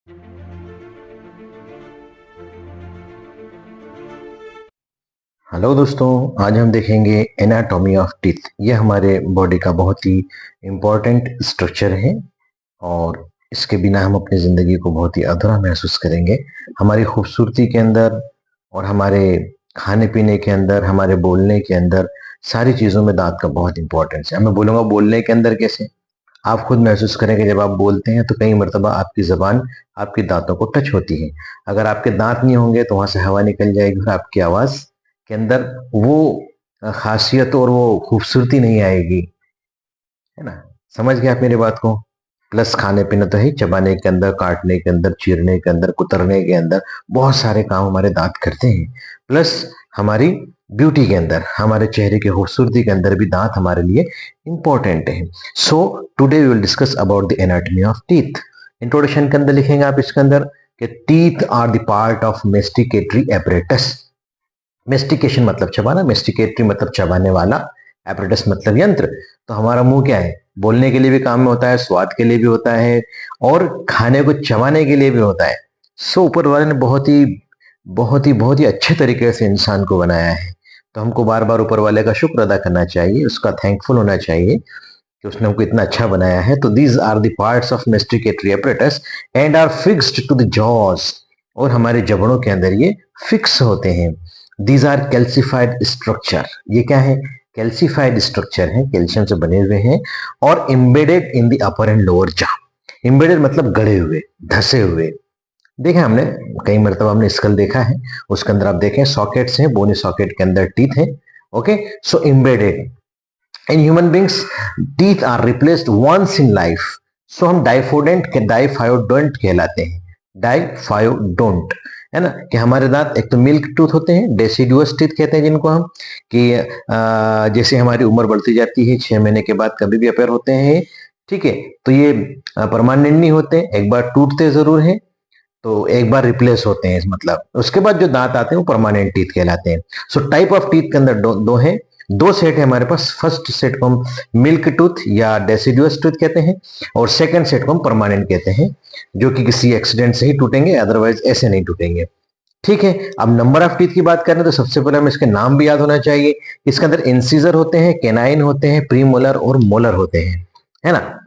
Hello दोस्तों, आज हम देखेंगे एनाटॉमी ऑफ टीथ। ये हमारे बॉडी का बहुत ही इम्पोर्टेंट स्ट्रक्चर है और इसके बिना हम अपनी ज़िंदगी को बहुत ही अधूरा महसूस करेंगे। हमारी खूबसूरती के अंदर और हमारे खाने पीने के अंदर, हमारे बोलने के अंदर, सारी चीज़ों में दांत का बहुत इंपॉर्टेंस है। मैं बोलूँगा बोलने के अंदर कैसे, आप खुद महसूस करेंगे जब आप बोलते हैं तो कई मरतबा आपकी ज़बान आपके दांतों को टच होती है। अगर आपके दांत नहीं होंगे तो वहां से हवा निकल जाएगी और आपकी आवाज़ के अंदर वो खासियत और वो खूबसूरती नहीं आएगी, है ना। समझ गए आप मेरी बात को। प्लस खाने पीने तो है, चबाने के अंदर, काटने के अंदर, चीरने के अंदर, कुतरने के अंदर बहुत सारे काम हमारे दांत करते हैं। प्लस हमारी ब्यूटी के अंदर, हमारे चेहरे की खूबसूरती के अंदर भी दांत हमारे लिए इंपॉर्टेंट है। So today we will discuss about the anatomy of teeth. Introduction के अंदर लिखेंगे आप इसके अंदर कि teeth are the part of masticatory apparatus. Mastication मतलब चबाना, मेस्टिकेटरी मतलब चबाने वाला, एपरेटस मतलब यंत्र। तो हमारा मुंह क्या है, बोलने के लिए भी काम में होता है, स्वाद के लिए भी होता है और खाने को चबाने के लिए भी होता है। सो ऊपर वाले ने बहुत ही अच्छे तरीके से इंसान को बनाया है। तो हमको बार बार ऊपर वाले का शुक्र अदा करना चाहिए, उसका थैंकफुल होना चाहिए कि उसने हमको इतना अच्छा बनाया है। तो these are the parts of masticatory apparatus and are fixed to the jaws. और हमारे जबड़ों के अंदर ये फिक्स होते हैं। These are calcified structure. ये क्या है, कैल्सिफाइड स्ट्रक्चर है, कैल्शियम से बने हुए हैं और embedded in the upper and lower jaw. Embedded मतलब गड़े हुए, धसे हुए। देखें हमने कई मरतबा हमने स्कल देखा है, उसके अंदर आप देखें सॉकेट्स हैं, बोनी सॉकेट के अंदर टीथ है। Okay, so embedded in human beings teeth are replaced once in life. So हम डाइफोडेंट के डाइफायोडोंट कहलाते हैं, डाइफायोडोंट, है ना। कि हमारे दांत एक तो मिल्क टूथ होते हैं, डेसिडुअस टीथ कहते हैं जिनको हम, कि जैसे हमारी उम्र बढ़ती जाती है 6 महीने के बाद कभी भी अपेयर होते हैं, ठीक है। तो ये परमानेंट नहीं होते, एक बार टूटते जरूर है, तो एक बार रिप्लेस होते हैं, मतलब उसके बाद जो दांत आते हैं वो परमानेंट टीथ कहलाते हैं। सो टाइप ऑफ टीथ के अंदर दो हैं, दो सेट है हमारे पास। फर्स्ट सेट को हम मिल्क टूथ या डेसिडुअस टूथ कहते हैं और सेकंड सेट को हम परमानेंट कहते हैं, जो कि किसी एक्सीडेंट से ही टूटेंगे, अदरवाइज ऐसे नहीं टूटेंगे, ठीक है। अब नंबर ऑफ टीथ की बात करें तो सबसे पहले हमें इसके नाम भी याद होना चाहिए। इसके अंदर इंसीजर होते हैं, केनाइन होते हैं, प्रीमोलर और मोलर होते हैं, है ना।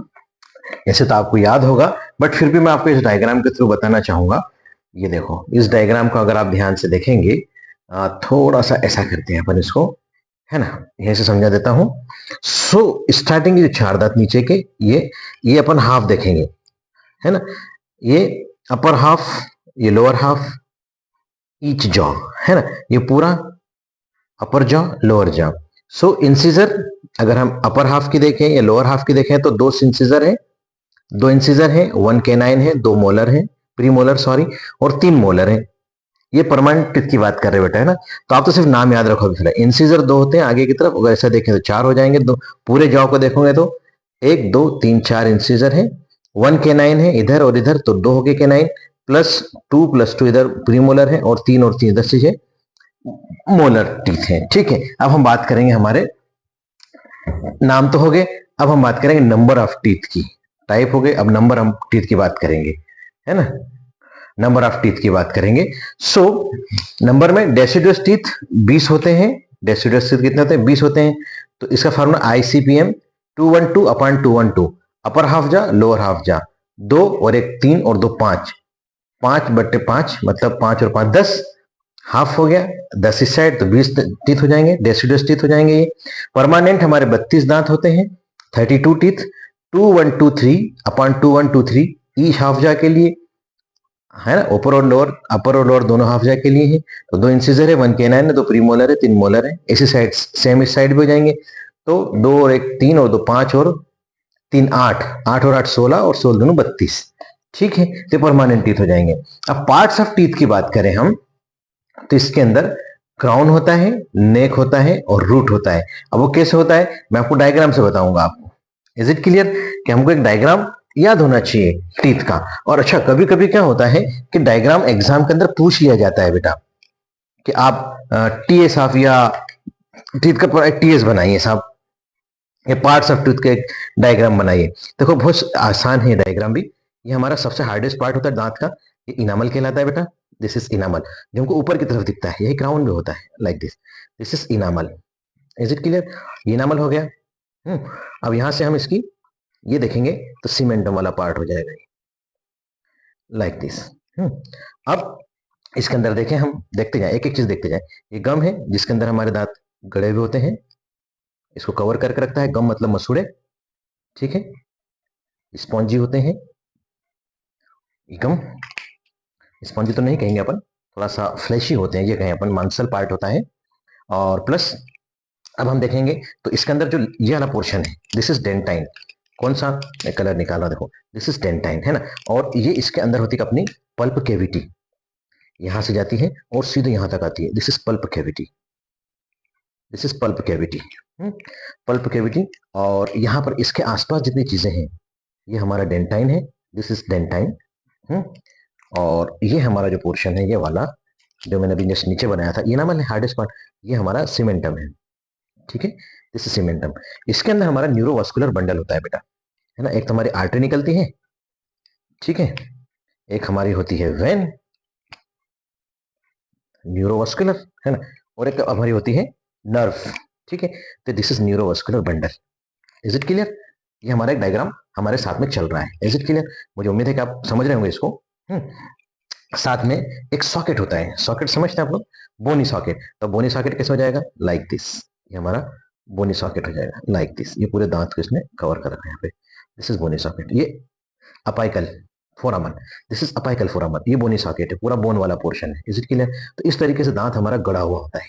ऐसे तो आपको याद होगा, बट फिर भी मैं आपको इस डायग्राम के थ्रू बताना चाहूंगा। ये देखो, इस डायग्राम को अगर आप ध्यान से देखेंगे, थोड़ा सा ऐसा करते हैं अपन इसको, है ना, यहीं से समझा देता हूं। सो स्टार्टिंग जो चार दांत नीचे के, ये अपन हाफ देखेंगे, है ना। ये अपर हाफ, ये लोअर हाफ, ईच जॉ, है ना, ये पूरा अपर जॉ, लोअर जॉ। सो इंसिजर, अगर हम अपर हाफ की देखें या लोअर हाफ की देखें तो दो इंसिजर है, दो इंसिजर है, वन केनाइन है, दो मोलर है, प्री मोलर सॉरी, और तीन मोलर है। ये परमानेंट टीथ की बात कर रहे बेटा, है ना। तो आप तो सिर्फ नाम याद रखोगे। फिर इंसिजर दो होते हैं आगे की तरफ, अगर ऐसा देखें तो चार हो जाएंगे। दो पूरे जॉ को देखोगे तो एक दो तीन चार इंसिजर है, वन केनाइन है इधर और इधर, तो दो हो गए केनाइन, प्लस टू इधर प्रीमोलर है और तीन इधर से मोलर टीथ है, ठीक है। अब हम बात करेंगे, हमारे नाम तो हो गए, अब हम बात करेंगे नंबर ऑफ टीथ की। टाइप हो गए, अब नंबर ऑफ टीथ की बात करेंगे, है ना। नंबर ऑफ टीथ की बात करेंगे। सो नंबर में डेसिडुअस टीथ 20 होते हैं। डेसिडुअस टीथ कितने होते हैं, 20 होते हैं। तो इसका फॉर्मूला ICPM 212/212, अपर हाफ जा लोअर हाफ जा, दो और एक तीन और दो पांच, 5/5 मतलब 5 और 5 10, हाफ हो गया, 10 इस साइड तो 20 टीथ हो जाएंगे, डेसिडस टीथ हो जाएंगे ये। परमानेंट हमारे 32 दांत होते हैं, 32 टीथ, 2123/2123 ईच हाफ जा के लिए, है ना। अपर और लोअर दोनों हाफ जा के लिए है। तो दो इंसिजर है, वन केनाइन है, दो प्रीमोलर है, तीन मोलर है। इसी साइड सेम इस साइड भी हो जाएंगे, तो दो और एक तीन और दो पांच और तीन आठ, आठ और आठ 16 और 16 दोनों 32, ठीक है। तो परमानेंट टीथ हो जाएंगे। अब पार्ट्स ऑफ टीथ की बात करें हम, तो इसके अंदर क्राउन होता है, नेक होता है और रूट होता है। अब वो कैसे होता है मैं आपको डायग्राम से बताऊंगा आपको। इज इट क्लियर कि हमको एक डायग्राम याद होना चाहिए टीथ का। और अच्छा, कभी कभी क्या होता है कि डायग्राम एग्जाम के अंदर पूछ लिया जाता है बेटा, कि आप TS ऑफ या टीथ का TS बनाइए साहब, ये पार्ट्स ऑफ टीथ के डायग्राम बनाइए। देखो बहुत आसान है डायग्राम भी, ये हमारा सबसे हार्डेस्ट पार्ट होता है दांत का, ये इनामल कहलाता है बेटा। दिस इज इनामल, जो हमको ऊपर की तरफ दिखता है, यही क्राउन भी होता है, like this. This is enamel. Is it clear? ये इनामल हो गया। अब यहां से हम इसकी ये देखेंगे तो सीमेंटम वाला पार्ट हो जाएगा, लाइक दिस। अब इसके अंदर देखें, हम देखते जाए, एक एक चीज देखते जाए। ये गम है जिसके अंदर हमारे दांत गड़े हुए होते हैं, इसको कवर करके रखता है। गम मतलब मसूड़े, ठीक है। स्पॉन्जी होते हैं गम, स्पॉन्जी तो नहीं कहेंगे अपन, थोड़ा सा फ्लैशी होते हैं, ये कहें अपन, मांसल पार्ट होता है। और प्लस अब हम देखेंगे तो इसके अंदर जो ये वाला पोर्शन है, दिस इज डेंटाइन। कौन सा? मैं कलर निकाला, देखो, दिस इज डेंटाइन, है ना। और ये इसके अंदर होती है अपनी पल्प कैविटी, यहां से जाती है और सीधे यहां तक आती है। This is pulp cavity, this is pulp cavity, pulp cavity. और यहां पर इसके आसपास जितनी चीजें हैं, ये हमारा डेंटाइन है, दिस इज डेंटाइन। और ये हमारा जो पोर्शन है, ये वाला जो मैंने अभी जस्ट नीचे बनाया था, ये नाम है हार्डेस्ट पार्ट, ये हमारा सीमेंटम है, ठीक है। This is cementum. इसके अंदर हमारा न्यूरोवास्कुलर बंडल होता है बेटा, है ना। एक तो हमारी आर्टरी निकलती है, ठीक है, एक हमारी होती है वेन, न्यूरोवास्कुलर, है ना, और एक हमारी होती है नर्व, ठीक है। तो this is neurovascular bundle. Is it clear? ये हमारा एक डायग्राम हमारे साथ में चल रहा है। Is it clear? मुझे उम्मीद है कि आप समझ रहे होंगे इसको। साथ में एक सॉकेट होता है, सॉकेट समझते हैं आप लोग, बोनी सॉकेट। तो बोनी सॉकेट कैसे हो जाएगा? लाइक दिस, ये हमारा बोनी सॉकेट हो जाएगा, लाइक दिस। ये पूरे दांत को इसने कवर कर रखा है यहाँ पे। This is bony socket. ये apical foramen, this is apical foramen, ये बोनी सॉकेट है, पूरा बोन वाला पोर्शन है। Is it clear? तो इस तरीके से दांत हमारा गड़ा हुआ होता है,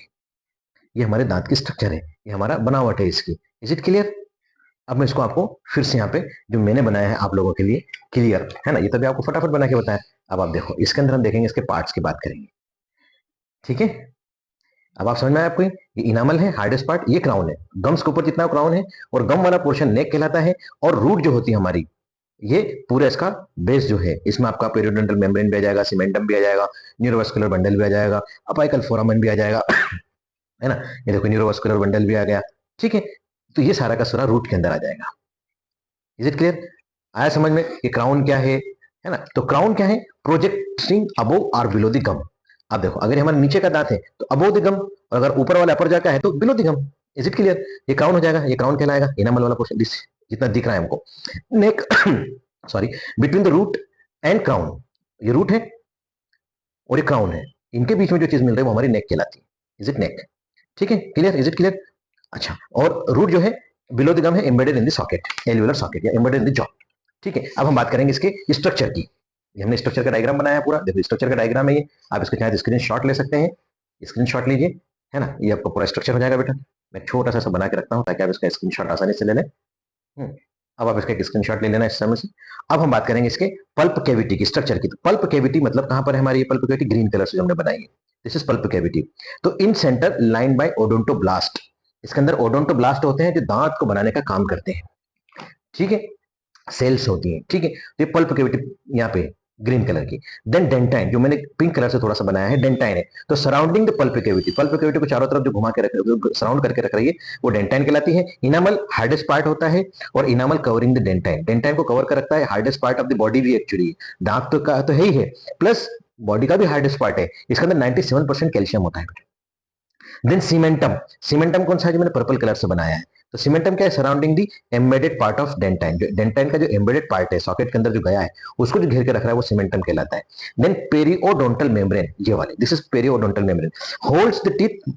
ये हमारे दांत की स्ट्रक्चर है, ये हमारा बनावट है इसकी। Is it clear? अब मैं इसको आपको फिर से यहाँ पे जो मैंने बनाया है आप लोगों के लिए क्लियर, है ना, ये तभी आपको फटाफट बना के बताया। अब आप देखो, इसके अंदर हम देखेंगे, इसके पार्ट्स की बात करेंगे, ठीक है। अब आप समझ में आया आपको? ये इनामल है, हार्डेस्ट पार्ट, ये क्राउन है, गम्स के ऊपर जितना क्राउन है, और गम वाला पोर्शन नेक कहलाता है। और रूट जो होती है हमारी, ये पूरा इसका बेस जो है, इसमें आपका पेरियोडोंटल मेम्ब्रेन भी आ जाएगा, सीमेंटम भी आ जाएगा, न्यूरोवास्कुलर बंडल भी आ जाएगा, अपाइकल फोरामन भी आ जाएगा, है ना। ये देखो, न्यूरोवास्कुलर बंडल भी आ गया, ठीक है। तो ये सारा का सारा रूट के अंदर आ जाएगा। Is it clear? आया समझ में कि क्राउन क्या है ना। तो क्राउन क्या है? प्रोजेक्टिंग अबोव और बिलो द गम। अब देखो, अगर हमारे नीचे का दांत है तो अबोव द गम, और अगर ऊपर वाला अपर जाका है तो below the gum. Is it clear? ये क्राउन हो जाएगा, ये क्राउन कहलाएगा, इनामल वाला पोर्शन, दिस जितना दिख रहा है हमको। Neck sorry, between the root and crown, ये रूट है और ये क्राउन है, इनके बीच में जो चीज मिल रही है वो हमारी नेक कहलाती है। इज इट नेक? ठीक है, क्लियर? Is it clear? अच्छा, और रूट जो है बिलो द गम है, embedded in the socket, alveolar socket या एम्बेडेड इन द जॉ, ठीक है। अब हम बात करेंगे इसके स्ट्रक्चर की। ये हमने स्ट्रक्चर का डायग्राम बनाया है पूरा, देखो स्ट्रक्चर का डायग्राम है ये, आप इसको चाहे स्क्रीन शॉट ले सकते हैं, स्क्रीन शॉट लीजिए, है ना। ये आपको पूरा स्ट्रक्चर हो जाएगा बेटा। मैं छोटा सा बना के रखता हूँ ताकि आप इसका स्क्रीन शॉट आसानी से ले लें। अब आप इसका स्क्रीन शॉट ले लेना इस समय से। अब हम बात करेंगे इसके पल्प कैविटी की, स्ट्रक्चर की। तो पल्प कैविटी मतलब कहां पर है हमारी ये पल्प कैविटी? ग्रीन कलर से हमने बनाई है, दिस इज पल्प कैविटी। तो इन सेंटर लाइन बाय ओडोंटोब्लास्ट, इसके अंदर ओडोंटोब्लास्ट होते हैं जो दांत को बनाने का काम करते हैं, ठीक है, सेल्स होती हैं, ठीक है। तो ये पल्प कैविटी यहाँ पे ग्रीन कलर की। देन डेंटाइन, जो मैंने पिंक कलर से थोड़ा सा बनाया है, डेंटाइन है। तो surrounding the pulp cavity, pulp cavity को चारों तरफ जो घुमा के रख, सराउंड करके रख रही है, वो डेंटाइन कहलाती है। इनामल हार्डेस्ट पार्ट होता है, और enamel covering the dentine, dentine को कवर कर रखता है। Hardest part of the body भी एक्चुअली दांत तो का तो है ही है, प्लस बॉडी का भी हार्डेस्ट पार्ट है। इसके अंदर 97% कैल्शियम होता है। देन सीमेंटम, सीमेंटम कौन सा है जो मैंने पर्पल कलर से बनाया है? तो सीमेंटम क्या है? Surrounding the embedded part of dentine, जो डेंटाइन का जो एम्बेडेड पार्ट है सॉकेट के अंदर जो गया है, उसको जो घेर के रख रहा है वो सीमेंटम कहलाता है। देन पेरियोडोंटल मेम्ब्रेन, ये वाले, this is periodontal membrane, holds the teeth,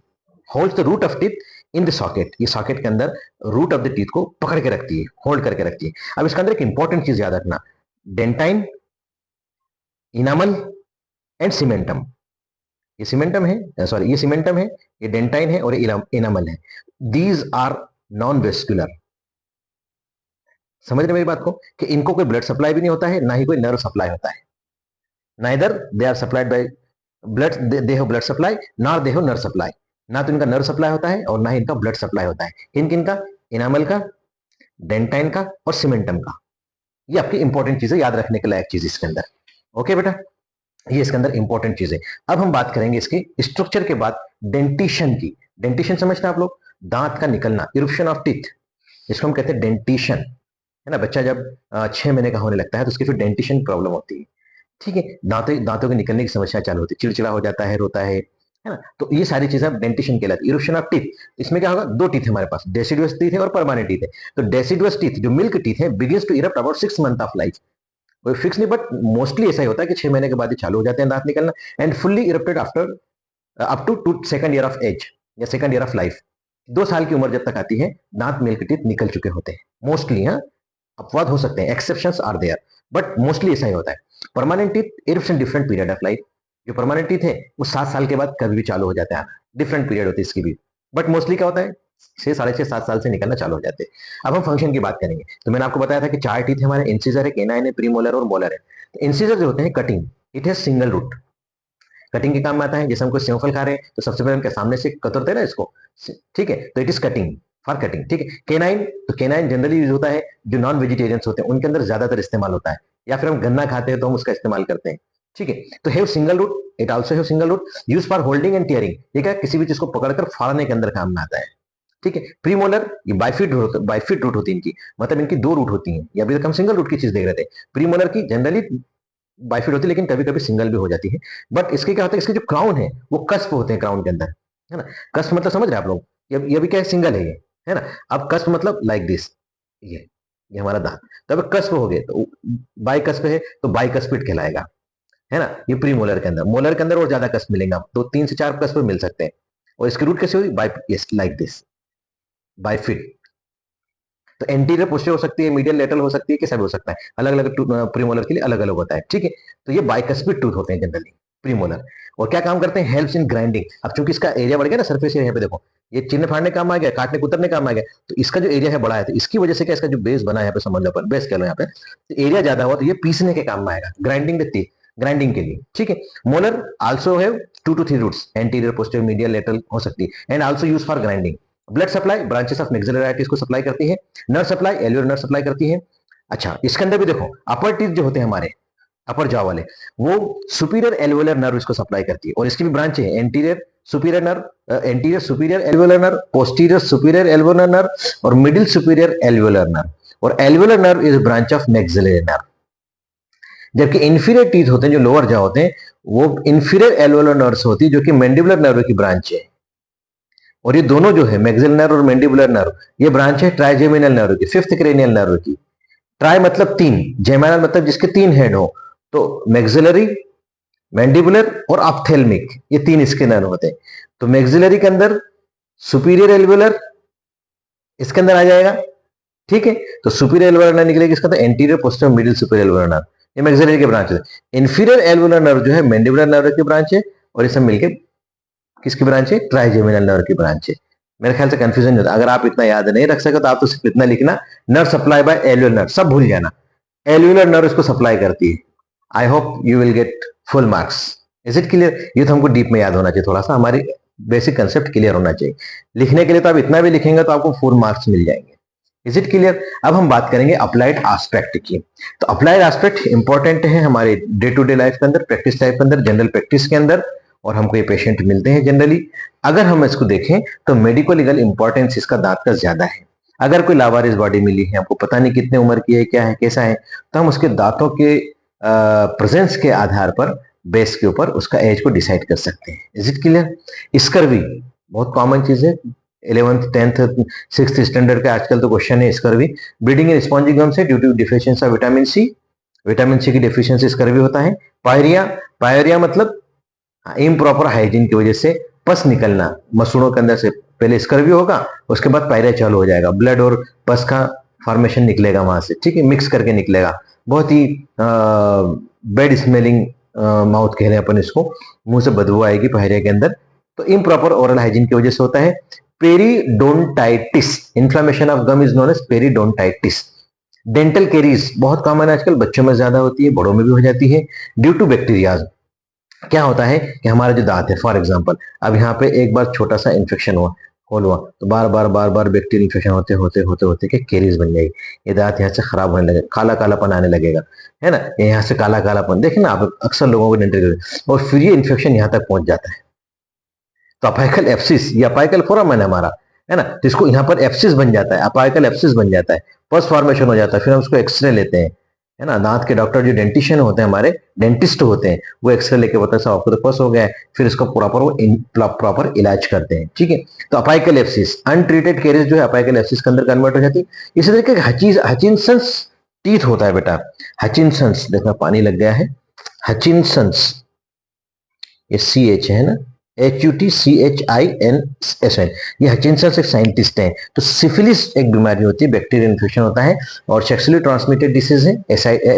holds the root of teeth in the socket, ये सॉकेट के अंदर रूट ऑफ द टीथ को पकड़ के रखती है, होल्ड करके रखती है। अब इसके अंदर एक इंपॉर्टेंट चीज याद रखना, डेंटाइन, इनामल एंड सीमेंटम, ये सीमेंटम है, सॉरी ये सीमेंटम है, ये डेंटाइन है, और ये इनामल है। दीज आर नॉन वेस्कुलर, समझ रहे मेरी बात को, कि इनको कोई ब्लड सप्लाई भी नहीं होता है, ना ही कोई नर्व सप्लाई होता है। Neither they are supplied by blood, they have blood supply, nor they have nerve supply, ना तो इनका नर्व सप्लाई होता है और ना ही इनका ब्लड सप्लाई होता है। किन किन का? इनामल का, डेंटाइन का और सीमेंटम का। ये आपकी इंपॉर्टेंट चीज है, याद रखने के लायक चीज इसके अंदर। ओके बेटा, ये इसके अंदर इंपॉर्टेंट चीज है। अब हम बात करेंगे इसके स्ट्रक्चर के बाद डेंटिशन की। डेंटिशन समझते हैं आप लोग? दांत का निकलना, इरुप्शन ऑफ टीथ, इसको हम कहते हैं डेंटिशन। है ना। बच्चा जब 6 महीने का होने लगता है तो उसकी फिर डेंटिशन प्रॉब्लम होती है, ठीक है। दांतों दांतों के निकलने की समस्या चालू होती है, चिड़चिड़ा हो जाता है, रोता है ना। तो ये सारी चीजें डेंटिशन कहलाती है। इरोप्शन ऑफ टीथ, इसमें क्या होगा, दो टीथ है हमारे पास, डेसिडुअस टीथ है और परमानेंट टीथ है। तो डेसिडुअस टीथ जो मिल्क टीथ है begins to erupt about 6 month of life. कोई फिक्स नहीं, बट मोस्टली ऐसा ही होता है कि 6 महीने के बाद ही चालू हो जाते हैं दांत निकलना, and fully erupted after up to second year of age या सेकंड ईयर ऑफ लाइफ। 2 साल की उम्र जब तक आती है दांत मिल्क टीथ निकल चुके होते हैं मोस्टली। हाँ, अपवाद हो सकते हैं, exceptions are there, but mostly ऐसा ही होता है। Permanent teeth erupts in different period of life. जो परमानेंट टीथ है वो 7 साल के बाद कभी भी चालू हो जाता है आना, डिफरेंट पीरियड होती है इसकी भी, बट मोस्टली क्या होता है 6, 6.5, 7 साल से निकलना चालू हो जाते हैं। अब हम फंक्शन की बात करेंगे। तो मैंने आपको बताया था कि 4 टीथ हमारे, इंसिजर है, केनाइन है, प्रीमोलर और मोलर है। तो इंसिजर जो होते हैं कटिंग, इट है सिंगल रूट, कटिंग के काम में आता है। जैसे हम कोई सेवफल खा रहे हैं तो सबसे पहले हम सामने से कतरते हैं ना इसको, ठीक है, तो it is cutting, for cutting, ठीक है। केनाइन, तो केनाइन जनरली यूज होता है जो नॉन वेजिटेरियंस होते हैं उनके अंदर ज्यादातर इस्तेमाल होता है, या फिर हम गन्ना खाते हैं तो हम उसका इस्तेमाल करते हैं, ठीक है। तो have single root, it also have single root, use for holding and tearing, ये क्या किसी भी चीज को पकड़कर फाड़ने के अंदर काम में आता है, ठीक है। प्रीमोलर, ये बाइफिट रूट होती है इनकी, मतलब इनकी 2 रूट होती हैं। ये अभी तक हम सिंगल रूट की चीज देख रहे थे। प्रीमोलर की जनरली बाइफिट होती है, लेकिन कभी कभी सिंगल भी हो जाती है। बट इसके क्या होता है, इसके जो क्राउन है वो कस्प होते हैं क्राउन के अंदर, है ना। कस्प मतलब समझ रहे हैं आप लोग, ये भी क्या है, सिंगल है ये, है ना। अब कस्प मतलब लाइक दिस, ये हमारा दांत, तो अब कस्प हो गए तो बाई कस्प है तो बाई कस्पिड कहलाएगा, है ना। ये प्री मोलर के अंदर, मोलर के अंदर और ज्यादा कस्प मिलेगा, तो 3 से 4 कस्प मिल सकते हैं। और इसकी रूट कैसे होगी, बाई, यस, लाइक दिस, बाइफिट। तो एंटीरियर पोस्टीरियर हो सकती है, मीडियल लेटरल हो सकती है, कैसा भी हो सकता है, अलग अलग प्रीमोलर के लिए अलग अलग होता है, ठीक है। तो ये बाइकस्पिड टूथ होते हैं जनरली प्रीमोलर। और क्या काम करते हैं, हेल्प्स इन ग्राइंडिंग। अब चूंकि इसका एरिया बढ़ गया ना, सरफेस एरिया पे देखो, ये चिन्ह फाड़ने काम आ गया, काटने कुतरने काम आ गया, तो इसका जो एरिया है बड़ा है, तो इसकी वजह से क्या, इसका जो बेस बना है यहाँ पे, समझ लो पर बेस कह लो यहाँ पे, तो एरिया ज्यादा हुआ तो ये पीसने के काम में आएगा, ग्राइंडिंग देती ग्राइंडिंग के लिए, ठीक है। Molar also have 2 to 3 roots, anterior posterior medial lateral हो सकती है, and also use for grinding. Blood supply branches of maxillary arteries को सप्लाई करती है। Nerve supply alveolar nerve supply करती है। अच्छा, इसके अंदर भी देखो अपर टीथ जो होते हैं हमारे, अपर जॉ वाले, वो सुपीरियर एल्वियोलर नर्व इसको सप्लाई करती है, और इसकी भी ब्रांच है, anterior superior nerve, anterior superior alveolar nerve, posterior superior alveolar nerve और मिडिल सुपीरियर एल्वियोलर नर्व। और alveolar nerve is branch of maxillary nerve. जबकि इंफीरियर टीथ होते हैं जो लोअर जॉ होते हैं, वो इंफीरियर एल्वियोलर नर्व्स होती है जो कि मैंडिबुलर नर्व की ब्रांच है। और ये दोनों जो है मैक्सिलरी नर्व और मैंडिबुलर नर्व, ये ब्रांच है ट्राइजेमिनल नर्व की, फिफ्थ क्रेनियल नर्व की। ट्राई मतलब 3, जेमिनल मतलब जिसके 3 हेड हो, तो मैक्सिलरी, मैंडिबुलर और ऑप्थेल्मिक, ये 3 इसके नर्व होते हैं। तो मैक्सिलरी के अंदर सुपीरियर एल्वियोलर इसके अंदर आ जाएगा, ठीक है। तो सुपीरियर एल्वियोलर नर्व निकलेगी इसका, तो anterior posterior middle superior alveolar nerve, ये मैक्सिलरी के ब्रांच है। इंफीरियर एल्वियोलर नर्व जो है मैंडिबुलर नर्व की ब्रांच है, और ये सब मिलकर किसकी ब्रांच है, ट्राइजेमिनल नर्व की ब्रांच है। मेरे ख्याल से कंफ्यूजन नहीं होता, अगर आप इतना याद नहीं रख सके तो आप तो सिर्फ इतना लिखना, nerve supply bye alveolar nerve, सब भूल जाना, एल्वियोलर नर्व इसको सप्लाई करती है। I hope you will get full marks. Is it clear, ये तो हमको डीप में याद होना चाहिए, थोड़ा सा हमारी बेसिक कंसेप्ट क्लियर होना चाहिए। लिखने के लिए तो आप इतना भी लिखेंगे तो आपको 4 मार्क्स मिल जाएंगे। Is it clear. अब हम बात करेंगे अप्लाइड एस्पेक्ट की। तो अप्लाइड एस्पेक्ट इंपॉर्टेंट है हमारे डे टू डे लाइफ के अंदर, प्रैक्टिस लाइफ के अंदर, जनरल प्रैक्टिस के अंदर, और हमको ये पेशेंट मिलते हैं जनरली। अगर हम इसको देखें तो मेडिको लीगल इंपॉर्टेंस इसका दांत का ज्यादा है। अगर कोई लावारिस बॉडी मिली है, हमको पता नहीं कितने उम्र की है, क्या है, कैसा है, तो हम उसके दांतों के प्रेजेंस के आधार पर, बेस के ऊपर उसका एज को डिसाइड कर सकते हैं। Is it clear. स्कर्वी बहुत कॉमन चीज है, 11th 10th 6th स्टैंडर्ड का आजकल तो क्वेश्चन है scurvy. Bleeding in spongy gum से due to deficiency of vitamin C, vitamin C की डिफिशियंसी स्कर्वी होता है। पायरिया, पायरिया मतलब इम्प्रॉपर हाइजीन की वजह से पस निकलना मसूड़ों के अंदर से, पहले स्कर्वी होगा उसके बाद पायरिया चालू हो जाएगा, ब्लड और पस का फॉर्मेशन निकलेगा वहां से, ठीक है, मिक्स करके निकलेगा। बहुत ही बैड स्मेलिंग माउथ कह रहे हैं अपन इसको, मुंह से बदबू आएगी पायरिया के अंदर, तो इम्प्रॉपर ओरल हाइजीन की वजह से होता है। Periodontitis, inflammation of gum is known as periodontitis. Dental caries बहुत कॉमन है आजकल, बच्चों में ज्यादा होती है, बड़ों में भी हो जाती है, ड्यू टू बैक्टीरियाज। क्या होता है कि हमारा जो दांत है, फॉर एग्जांपल अब यहाँ पे एक बार छोटा सा इन्फेक्शन हुआ, होल हुआ, तो बार बार बार बार बैक्टीरियल इन्फेक्शन होते होते होते होते कि केरीज बन जाएगी, ये दांत यहाँ से खराब होने लगेगा, काला कालापन आने लगेगा, है ना, ये यहाँ से काला कालापन देखे ना आप अक्सर लोगों को डेंटल, और फिर ये इन्फेक्शन यहाँ तक पहुंच जाता है। तो अपाइकल एप्सिस या अपाइकल फोरामन है हमारा, है ना। तो इसको यहाँ पर एप्सिस बन जाता है, अपाइकल एप्सिस बन जाता है, पस फॉर्मेशन हो जाता है, फिर हम उसको एक्सरे लेते हैं, है ना। दांत के डॉक्टर जो डेंटिशियन होते हैं, हमारे डेंटिस्ट होते हैं, वो एक्सरे लेके बताते हैं साहब आपको तो पस हो गया है, फिर इसका प्रॉपर इलाज करते हैं, ठीक है। तो अपाइकल एप्सिस, अनट्रीटेड केरियस जो है अपाइकल एप्सिस के अंदर कन्वर्ट हो जाती है। इसी तरीके हचिंसंस टीथ होता है बेटा, हचिंसंस, देखना पानी लग गया है, हचिंसंस, ये सी एच है ना, HUTCHINSN, ये हचिंसन एक साइंटिस्ट हैं। तो सिफिलिस एक बीमारी होती है, बैक्टीरियल इन्फेक्शन होता है और सेक्सुअली ट्रांसमिटेड डिसीज है,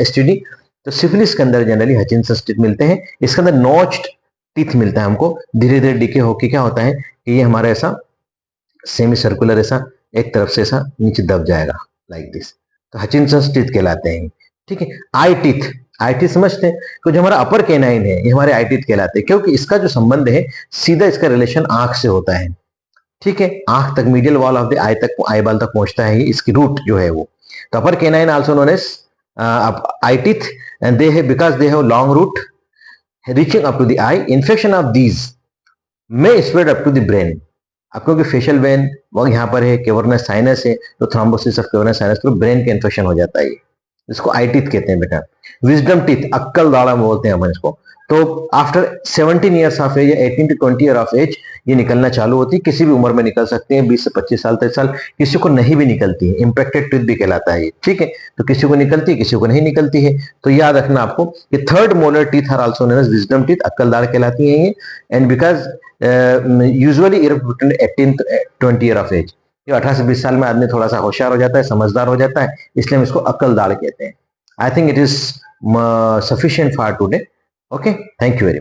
STD। तो सिफिलिस के अंदर जनरली हचिंसन टीथ मिलते हैं, इसके अंदर नॉच्ड टीथ मिलता है हमको, धीरे धीरे डिके होके क्या होता है कि ये हमारा ऐसा सेमी सर्कुलर ऐसा एक तरफ से ऐसा नीचे दब जाएगा, लाइक दिस। तो हचिंसन टीथ कहलाते हैं, ठीक है। आई टीथ, आई टीथ समझते हैं कि जो हमारा अपर कैनाइन है ये हमारे आई टीथ कहलाते हैं, क्योंकि इसका जो संबंध है सीधा इसका रिलेशन आंख से होता है, ठीक है। आंख तक, मीडियल वॉल ऑफ द आई तक, आई बाल तक पहुंचता है, इसकी रूट जो है वो। तो upper canine also known as eye teeth, and they have, because they have long root reaching up to the eye, infection of these may spread up to the brain। अब क्योंकि फेशियल वेन वो यहाँ पर है, cavernous sinus है, तो thrombosis of cavernous sinus तो brain के इन्फेक्शन हो जाता है, इसको आई टीथ कहते हैं बेटा। विजडम टीथ, अक्कल दाढ़ा बोलते हैं हम इसको। तो आफ्टर 17 ईयर्स ऑफ एज या 18 to 20 ईयर ऑफ एज ये निकलना चालू होती है, किसी भी उम्र में निकल सकती है, 20 से 25 साल, 30 साल, किसी को नहीं भी निकलती है, इम्पैक्टेड टीथ भी कहलाता है, ठीक है। तो किसी को निकलती है, किसी को नहीं निकलती है। तो याद रखना आपको कि third molar teeth are also known as wisdom teeth, अक्कल दाढ़ कहलाती है ये। And because usually between 18 to 20 year of age, ये 18 से 20 साल में आदमी थोड़ा सा होशियार हो जाता है, समझदार हो जाता है, इसलिए हम इसको अक्कल दाढ़ कहते हैं। I think it is sufficient for today. Okay, thank you very much.